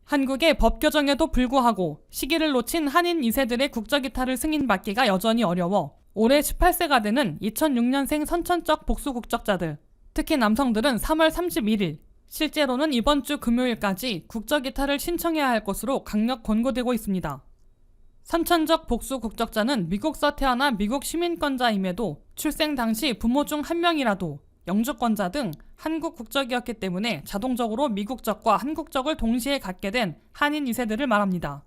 한국의 법 개정에도 불구하고 시기를 놓친 한인 2세들의 국적이탈을 승인받기가 여전히 어려워 올해 18세가 되는 2006년생 선천적 복수 국적자들, 특히 남성들은 3월 31일, 실제로는 이번 주 금요일까지 국적이탈을 신청해야 할 것으로 강력 권고되고 있습니다. 선천적 복수 국적자는 미국서 태어나 미국 시민권자임에도 출생 당시 부모 중 한 명이라도 영주권자 등 한국 국적이었기 때문에 자동적으로 미국적과 한국적을 동시에 갖게 된 한인 2세들을 말합니다.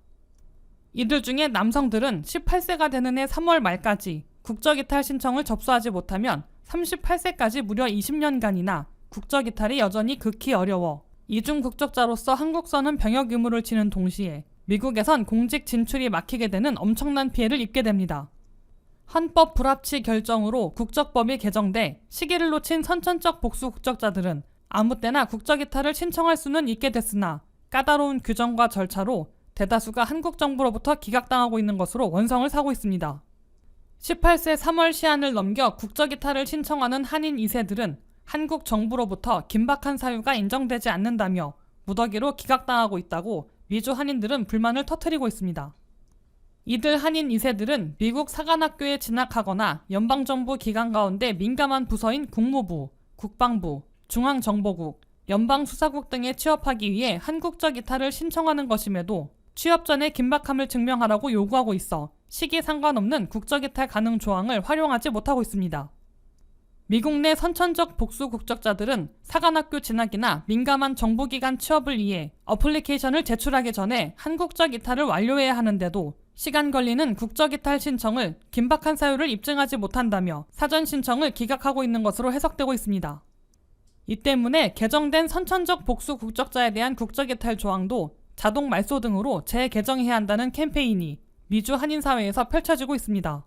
이들 중에 남성들은 18세가 되는 해 3월 말까지 국적이탈 신청을 접수하지 못하면 38세까지 무려 20년간이나 국적이탈이 여전히 극히 어려워 이중 국적자로서 한국서는 병역 의무를 지는 동시에 미국에선 공직 진출이 막히게 되는 엄청난 피해를 입게 됩니다. 헌법 불합치 결정으로 국적법이 개정돼 시기를 놓친 선천적 복수 국적자들은 아무 때나 국적이탈을 신청할 수는 있게 됐으나 까다로운 규정과 절차로 대다수가 한국 정부로부터 기각당하고 있는 것으로 원성을 사고 있습니다. 18세 3월 시한을 넘겨 국적이탈을 신청하는 한인 2세들은 한국 정부로부터 긴박한 사유가 인정되지 않는다며 무더기로 기각당하고 있다고 미주 한인들은 불만을 터뜨리고 있습니다. 이들 한인 2세들은 미국 사관학교에 진학하거나 연방정부 기관 가운데 민감한 부서인 국무부, 국방부, 중앙정보국, 연방수사국 등에 취업하기 위해 한국적 이탈을 신청하는 것임에도 취업 전에 긴박함을 증명하라고 요구하고 있어 시기 상관없는 국적이탈 가능 조항을 활용하지 못하고 있습니다. 미국 내 선천적 복수 국적자들은 사관학교 진학이나 민감한 정보기관 취업을 위해 어플리케이션을 제출하기 전에 한국적 이탈을 완료해야 하는데도 시간 걸리는 국적이탈 신청을 긴박한 사유를 입증하지 못한다며 사전 신청을 기각하고 있는 것으로 해석되고 있습니다. 이 때문에 개정된 선천적 복수 국적자에 대한 국적이탈 조항도 자동 말소 등으로 재개정해야 한다는 캠페인이 미주 한인사회에서 펼쳐지고 있습니다.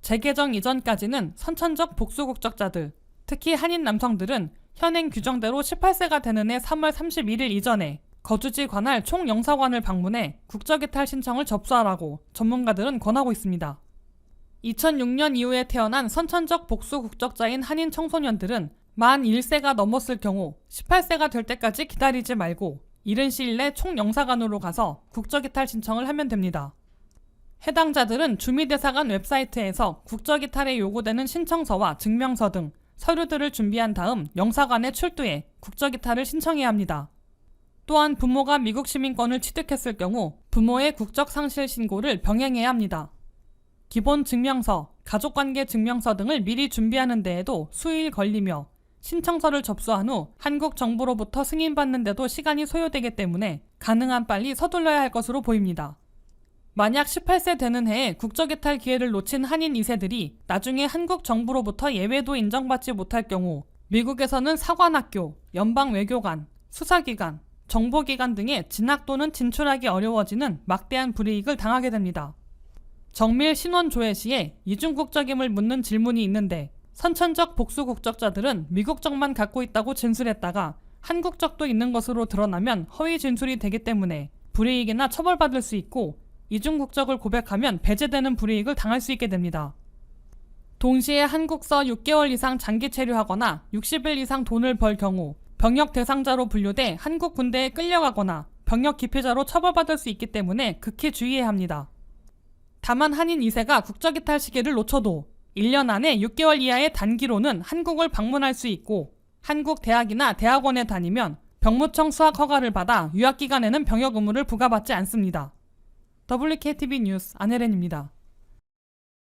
재개정 이전까지는 선천적 복수 국적자들, 특히 한인 남성들은 현행 규정대로 18세가 되는 해 3월 31일 이전에 거주지 관할 총영사관을 방문해 국적이탈 신청을 접수하라고 전문가들은 권하고 있습니다. 2006년 이후에 태어난 선천적 복수 국적자인 한인 청소년들은 만 1세가 넘었을 경우 18세가 될 때까지 기다리지 말고 이른 시일 내 총영사관으로 가서 국적이탈 신청을 하면 됩니다. 해당자들은 주미대사관 웹사이트에서 국적이탈에 요구되는 신청서와 증명서 등 서류들을 준비한 다음 영사관에 출두해 국적이탈을 신청해야 합니다. 또한 부모가 미국 시민권을 취득했을 경우 부모의 국적 상실 신고를 병행해야 합니다. 기본 증명서, 가족관계 증명서 등을 미리 준비하는 데에도 수일 걸리며 신청서를 접수한 후 한국 정부로부터 승인받는 데도 시간이 소요되기 때문에 가능한 빨리 서둘러야 할 것으로 보입니다. 만약 18세 되는 해에 국적이탈 기회를 놓친 한인 2세들이 나중에 한국 정부로부터 예외도 인정받지 못할 경우 미국에서는 사관학교, 연방외교관, 수사기관, 정보기관 등에 진학 또는 진출하기 어려워지는 막대한 불이익을 당하게 됩니다. 정밀 신원 조회 시에 이중국적임을 묻는 질문이 있는데 선천적 복수 국적자들은 미국적만 갖고 있다고 진술했다가 한국적도 있는 것으로 드러나면 허위 진술이 되기 때문에 불이익이나 처벌받을 수 있고 이중국적을 고백하면 배제되는 불이익을 당할 수 있게 됩니다. 동시에 한국서 6개월 이상 장기 체류하거나 60일 이상 돈을 벌 경우 병역 대상자로 분류돼 한국 군대에 끌려가거나 병역 기피자로 처벌받을 수 있기 때문에 극히 주의해야 합니다. 다만 한인 2세가 국적이탈 시기를 놓쳐도 1년 안에 6개월 이하의 단기로는 한국을 방문할 수 있고 한국 대학이나 대학원에 다니면 병무청 수학 허가를 받아 유학기간에는 병역 의무를 부과받지 않습니다. WKTV 뉴스 안혜린입니다.